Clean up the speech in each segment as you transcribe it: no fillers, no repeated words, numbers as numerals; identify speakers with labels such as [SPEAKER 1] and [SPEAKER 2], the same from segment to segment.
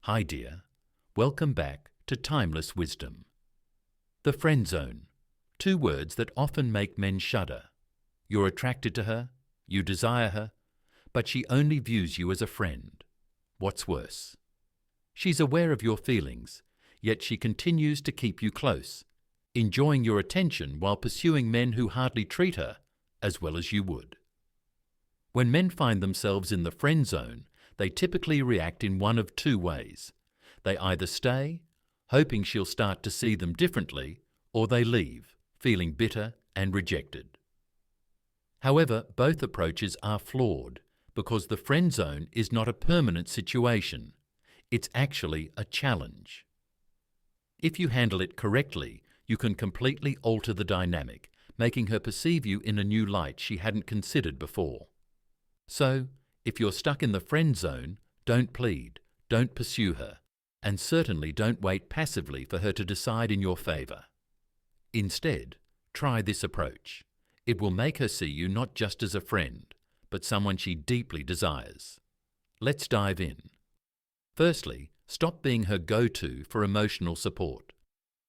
[SPEAKER 1] Hi dear, welcome back to Timeless Wisdom. The friend zone, two words that often make men shudder. You're attracted to her, you desire her, but she only views you as a friend. What's worse? She's aware of your feelings, yet she continues to keep you close, enjoying your attention while pursuing men who hardly treat her as well as you would. When men find themselves in the friend zone, they typically react in one of two ways. They either stay, hoping she'll start to see them differently, or they leave, feeling bitter and rejected. However, both approaches are flawed because the friend zone is not a permanent situation. It's actually a challenge. If you handle it correctly, you can completely alter the dynamic, making her perceive you in a new light she hadn't considered before. So, if you're stuck in the friend zone, don't plead, don't pursue her, and certainly don't wait passively for her to decide in your favor. Instead, try this approach. It will make her see you not just as a friend, but someone she deeply desires. Let's dive in. Firstly, stop being her go-to for emotional support.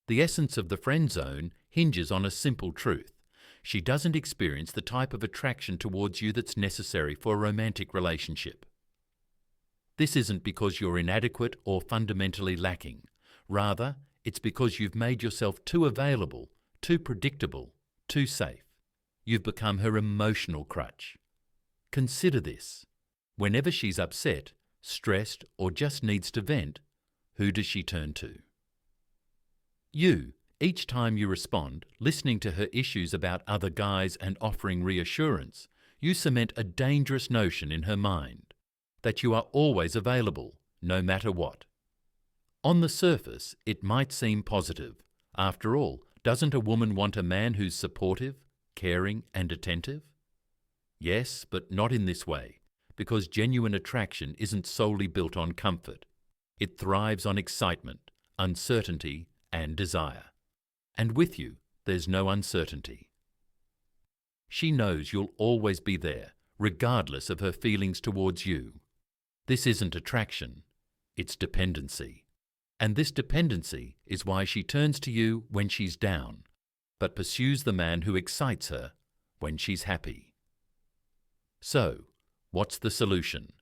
[SPEAKER 1] The essence of the friend zone hinges on a simple truth. She doesn't experience the type of attraction towards you that's necessary for a romantic relationship. This isn't because you're inadequate or fundamentally lacking. Rather, it's because you've made yourself too available, too predictable, too safe. You've become her emotional crutch. Consider this. Whenever she's upset, stressed, or just needs to vent, who does she turn to? You. Each time you respond, listening to her issues about other guys and offering reassurance, you cement a dangerous notion in her mind, that you are always available, no matter what. On the surface, it might seem positive. After all, doesn't a woman want a man who's supportive, caring, and attentive? Yes, but not in this way, because genuine attraction isn't solely built on comfort. It thrives on excitement, uncertainty, and desire. And with you, there's no uncertainty. She knows you'll always be there, regardless of her feelings towards you. This isn't attraction, it's dependency. And this dependency is why she turns to you when she's down, but pursues the man who excites her when she's happy. So, what's the solution?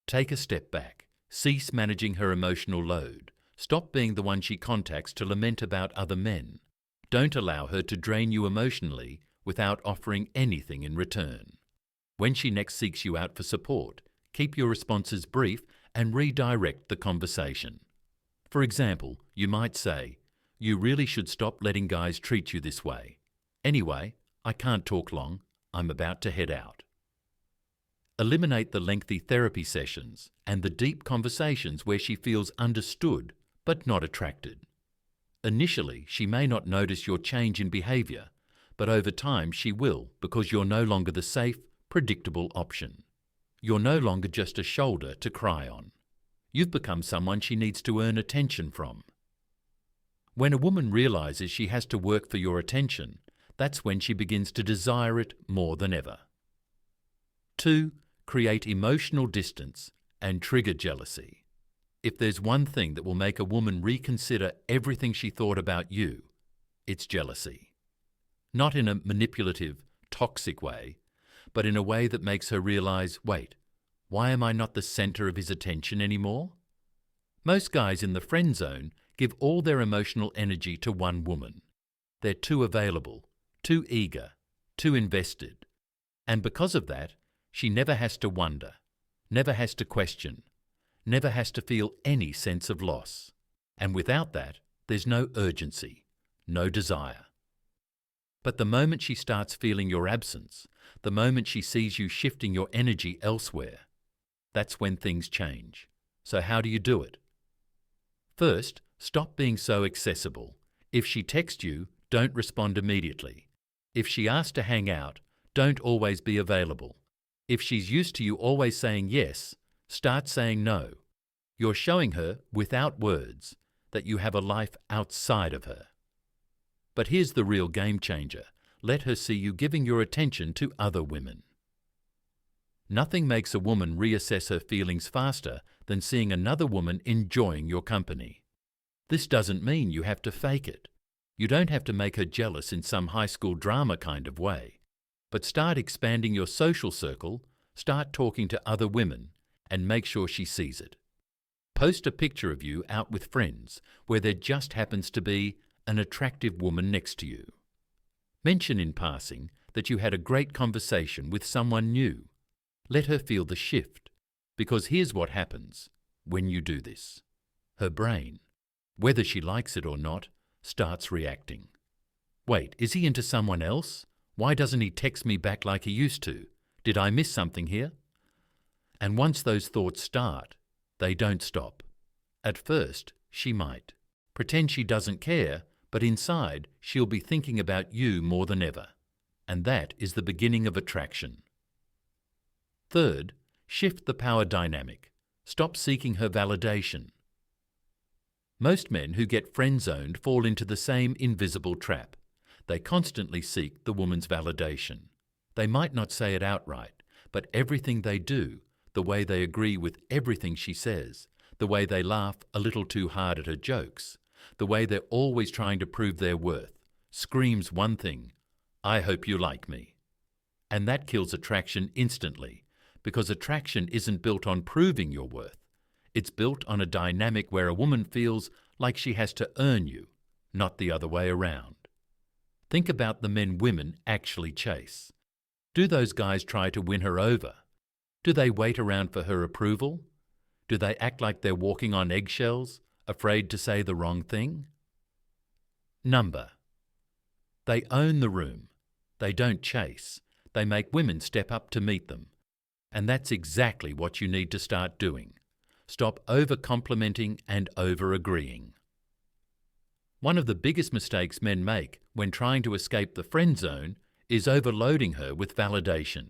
[SPEAKER 1] Take a step back. Cease managing her emotional load. Stop being the one she contacts to lament about other men. Don't allow her to drain you emotionally without offering anything in return. When she next seeks you out for support, keep your responses brief and redirect the conversation. For example, you might say, "You really should stop letting guys treat you this way. Anyway, I can't talk long. I'm about to head out." Eliminate the lengthy therapy sessions and the deep conversations where she feels understood but not attracted. Initially, she may not notice your change in behavior, but over time she will because you're no longer the safe, predictable option. You're no longer just a shoulder to cry on. You've become someone she needs to earn attention from. When a woman realizes she has to work for your attention, that's when she begins to desire it more than ever. 2. Create emotional distance and trigger jealousy. If there's one thing that will make a woman reconsider everything she thought about you, it's jealousy. Not in a manipulative, toxic way, but in a way that makes her realize, wait, why am I not the center of his attention anymore? Most guys in the friend zone give all their emotional energy to one woman. They're too available, too eager, too invested. And because of that, she never has to wonder, never has to question, never has to feel any sense of loss. And without that, there's no urgency, no desire. But the moment she starts feeling your absence, the moment she sees you shifting your energy elsewhere, that's when things change. So how do you do it? First, stop being so accessible. If she texts you, don't respond immediately. If she asks to hang out, don't always be available. If she's used to you always saying yes, start saying no. You're showing her, without words, that you have a life outside of her. But here's the real game changer. Let her see you giving your attention to other women. Nothing makes a woman reassess her feelings faster than seeing another woman enjoying your company. This doesn't mean you have to fake it. You don't have to make her jealous in some high school drama kind of way. But start expanding your social circle, start talking to other women, and make sure she sees it. Post a picture of you out with friends where there just happens to be an attractive woman next to you. Mention in passing that you had a great conversation with someone new. Let her feel the shift, because here's what happens when you do this. Her brain, whether she likes it or not, starts reacting. Wait, is he into someone else? Why doesn't he text me back like he used to? Did I miss something here? And once those thoughts start, they don't stop. At first, she might. Pretend she doesn't care, but inside, she'll be thinking about you more than ever. And that is the beginning of attraction. Third, shift the power dynamic. Stop seeking her validation. Most men who get friend-zoned fall into the same invisible trap. They constantly seek the woman's validation. They might not say it outright, but everything they do, the way they agree with everything she says, the way they laugh a little too hard at her jokes, the way they're always trying to prove their worth, screams one thing: I hope you like me. And that kills attraction instantly, because attraction isn't built on proving your worth. It's built on a dynamic where a woman feels like she has to earn you, not the other way around. Think about the men women actually chase. Do those guys try to win her over? Do they wait around for her approval? Do they act like they're walking on eggshells, afraid to say the wrong thing? Number. They own the room. They don't chase. They make women step up to meet them. And that's exactly what you need to start doing. Stop over-complimenting and over-agreeing. One of the biggest mistakes men make when trying to escape the friend zone is overloading her with validation.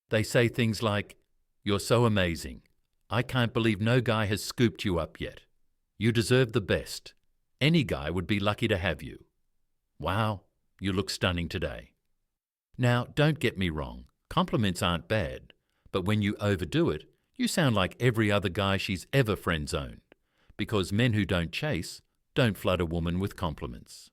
[SPEAKER 1] They say things like, "You're so amazing. I can't believe no guy has scooped you up yet. You deserve the best. Any guy would be lucky to have you. Wow, you look stunning today." Now, don't get me wrong. Compliments aren't bad. But when you overdo it, you sound like every other guy she's ever friend-zoned. Because men who don't chase don't flood a woman with compliments.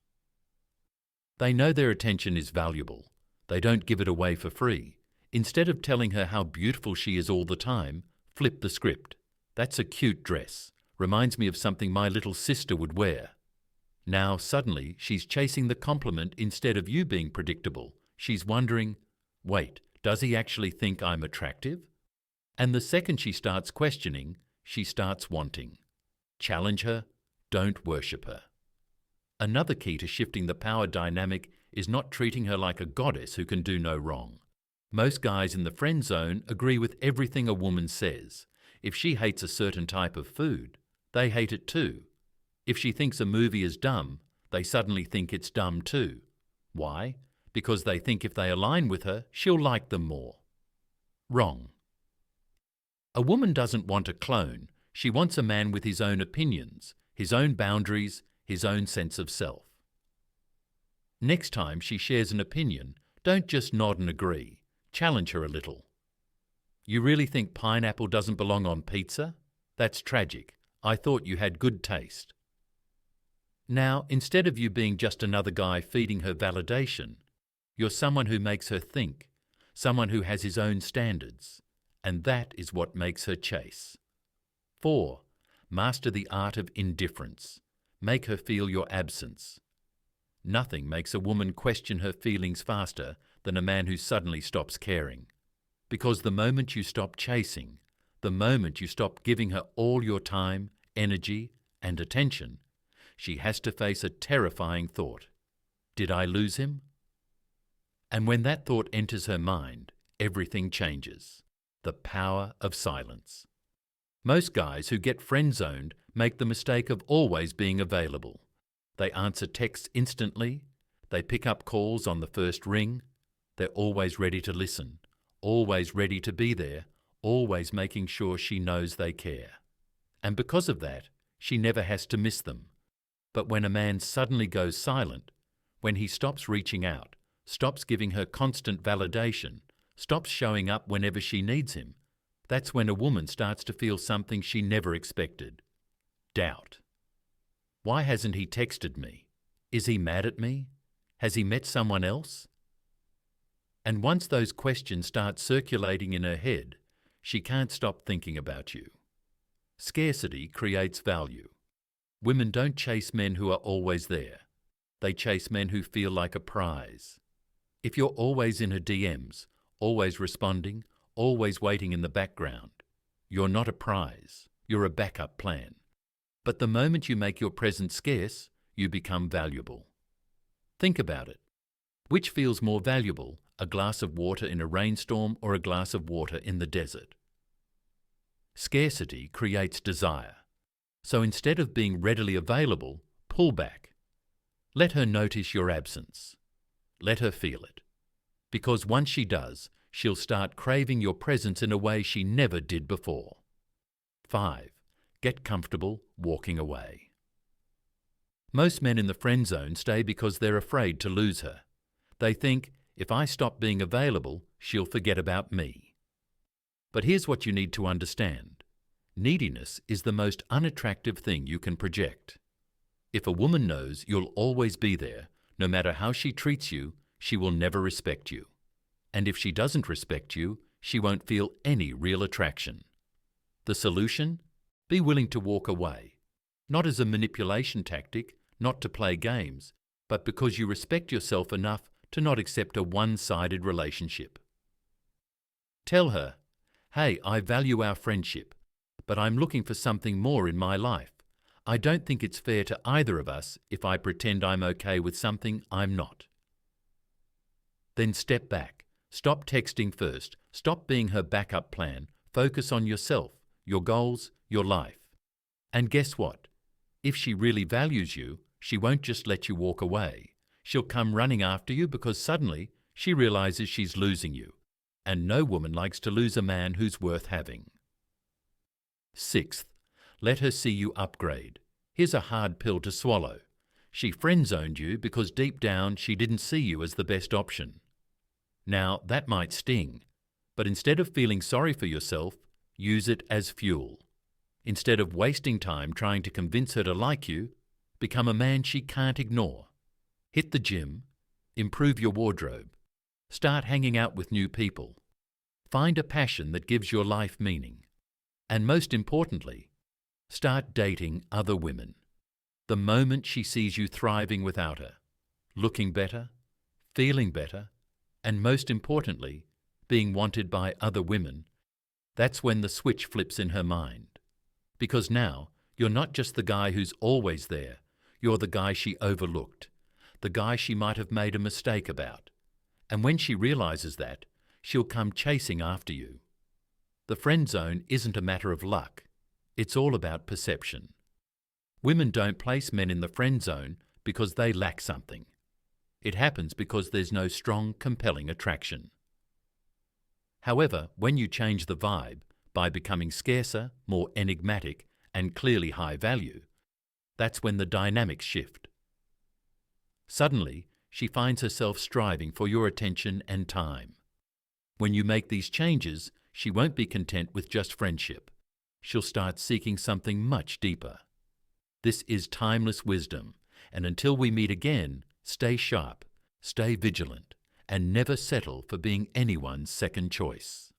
[SPEAKER 1] They know their attention is valuable. They don't give it away for free. Instead of telling her how beautiful she is all the time, flip the script. "That's a cute dress. Reminds me of something my little sister would wear." Now suddenly she's chasing the compliment instead of you being predictable. She's wondering, wait, does he actually think I'm attractive? And the second she starts questioning, she starts wanting. Challenge her, don't worship her. Another key to shifting the power dynamic is not treating her like a goddess who can do no wrong. Most guys in the friend zone agree with everything a woman says. If she hates a certain type of food, they hate it too. If she thinks a movie is dumb, they suddenly think it's dumb too. Why? Because they think if they align with her, she'll like them more. Wrong. A woman doesn't want a clone. She wants a man with his own opinions, his own boundaries, his own sense of self. Next time she shares an opinion, don't just nod and agree. Challenge her a little. "You really think pineapple doesn't belong on pizza? That's tragic. I thought you had good taste." Now, instead of you being just another guy feeding her validation, you're someone who makes her think, someone who has his own standards, and that is what makes her chase. 4. Master the art of indifference. Make her feel your absence. Nothing makes a woman question her feelings faster than a man who suddenly stops caring. Because the moment you stop chasing, the moment you stop giving her all your time, energy, and attention, she has to face a terrifying thought. Did I lose him? And when that thought enters her mind, everything changes. The power of silence. Most guys who get friend-zoned make the mistake of always being available. They answer texts instantly. They pick up calls on the first ring. They're always ready to listen, always ready to be there, always making sure she knows they care. And because of that, she never has to miss them. But when a man suddenly goes silent, when he stops reaching out, stops giving her constant validation, stops showing up whenever she needs him, That's when a woman starts to feel something she never expected. Doubt. Why hasn't he texted me? Is he mad at me? Has he met someone else? And once those questions start circulating in her head, she can't stop thinking about you. Scarcity creates value. Women don't chase men who are always there. They chase men who feel like a prize. If you're always in her DMs, always responding, always waiting in the background, you're not a prize, you're a backup plan. But the moment you make your presence scarce, you become valuable. Think about it. Which feels more valuable, a glass of water in a rainstorm or a glass of water in the desert? Scarcity creates desire. So instead of being readily available, pull back. Let her notice your absence. Let her feel it. Because once she does, she'll start craving your presence in a way she never did before. 5. Get comfortable walking away. Most men in the friend zone stay because they're afraid to lose her. They think, if I stop being available, she'll forget about me. But here's what you need to understand. Neediness is the most unattractive thing you can project. If a woman knows you'll always be there, no matter how she treats you, she will never respect you. And if she doesn't respect you, she won't feel any real attraction. The solution? Be willing to walk away. Not as a manipulation tactic, not to play games, but because you respect yourself enough to not accept a one-sided relationship. Tell her, hey, I value our friendship, but I'm looking for something more in my life. I don't think it's fair to either of us if I pretend I'm okay with something I'm not. Then step back. Stop texting first. Stop being her backup plan. Focus on yourself, your goals, your life. And guess what? If she really values you, she won't just let you walk away. She'll come running after you because suddenly she realizes she's losing you. And no woman likes to lose a man who's worth having. 6th, let her see you upgrade. Here's a hard pill to swallow. She friend-zoned you because deep down she didn't see you as the best option. Now, that might sting, but instead of feeling sorry for yourself, use it as fuel. Instead of wasting time trying to convince her to like you, become a man she can't ignore. Hit the gym, improve your wardrobe, start hanging out with new people, find a passion that gives your life meaning, and most importantly, start dating other women. The moment she sees you thriving without her, looking better, feeling better, and most importantly, being wanted by other women, that's when the switch flips in her mind. Because now, you're not just the guy who's always there, you're the guy she overlooked, the guy she might have made a mistake about. And when she realizes that, she'll come chasing after you. The friend zone isn't a matter of luck. It's all about perception. Women don't place men in the friend zone because they lack something. It happens because there's no strong, compelling attraction. However, when you change the vibe by becoming scarcer, more enigmatic, and clearly high value, that's when the dynamics shift. Suddenly, she finds herself striving for your attention and time. When you make these changes, she won't be content with just friendship. She'll start seeking something much deeper. This is timeless wisdom, and until we meet again, stay sharp, stay vigilant, and never settle for being anyone's second choice.